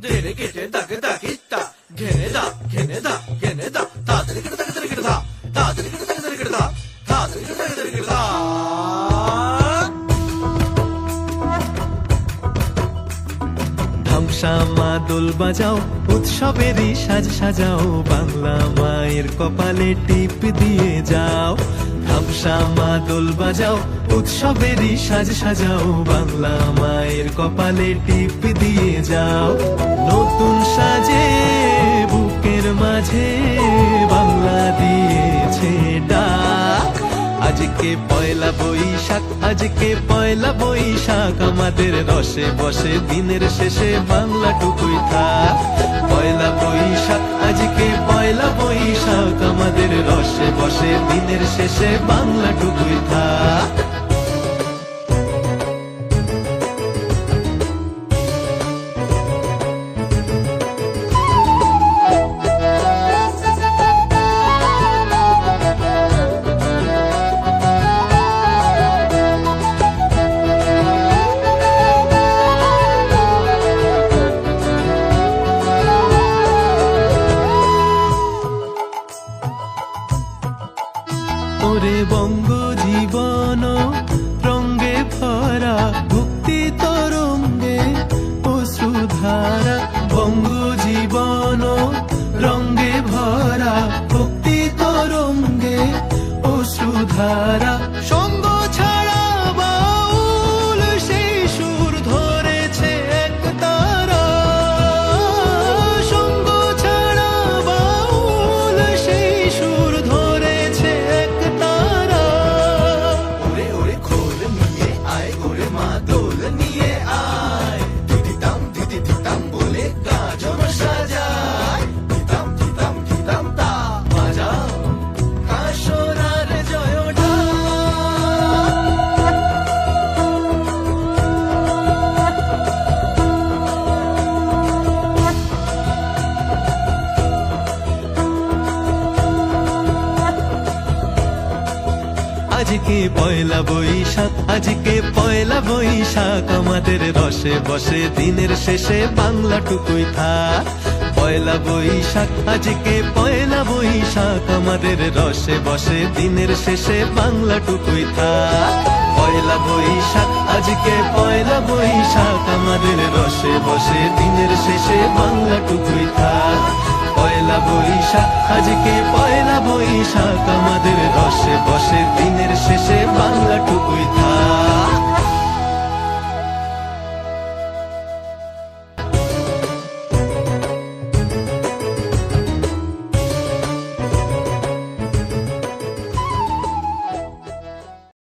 ধেরে কেটে তাকে তাকিতা ঘেনে দা ঘেনে দা ঘেনে দা তাড়াতাড়ি কেটে তাকে কেটে দা তাড়াতাড়ি কেটে তাকে কেটে দা তাড়াতাড়ি কেটে তাকে কেটে দা। ধামসা মা দোল বাজাও, উৎসবেরই সাজ সাজাও, বাংলা মায়ের কপালে টিপ দিয়ে যাও। ধামসা মা দোল বাজাও, উৎসবেরই সাজ সাজাও, বাংলা মায়ের কপালে টিপ দিয়ে যাও। নতুন সাজে বুকের মাঝে বাংলা দিয়েছে ডাক। আজকে পয়লা বৈশাখ, আজকে পয়লা বৈশাখ, আমাদের রসে বসে দিনের শেষে বাংলা টুকুই থাক। পয়লা বৈশাখ, আজকে পয়লা বৈশাখ, আমাদের রসে বসে দিনের শেষে বাংলা টুকুই থাক। ওরে বঙ্গ জীবন রঙ্গে ভরা, ভক্তি তরঙ্গে অশ্রুধারা। বঙ্গ জীবন রঙ্গে ভরা, ভক্তি তরঙ্গে অশ্রুধারা। সঙ্গ ছাড়া বাউল সেই সুর ধরেছে এক তারা। সঙ্গ ছাড়া বাউল সেই সুর ধরেছে এক তারা। ওরে ওরে খোল নিয়ে আয় ওরে মা দোল নিয়ে আয়, দিদিতাম দিদিতাম বলে গাজন সাজায়। দিতাম দিতাম দিতাম তা বাজাও কাশরার জয়টা। আজকে পয়লা বৈশাখ, আজকে পয়লা বৈশাখ, আমাদের রসে বসে দিনের শেষে বাংলা টুকুই থাক। পয়লা বৈশাখ, আজকে পয়লা বৈশাখ, আমাদের রসে বসে দিনের শেষে বাংলা টুকুই থাক। পয়লা বৈশাখ, আজকে পয়লা বৈশাখ, আমাদের রসে বসে দিনের শেষে বাংলা টুকুই থাক। পয়লা বৈশাখ, আজকে পয়লা বৈশাখ, আমাদের রসে বসে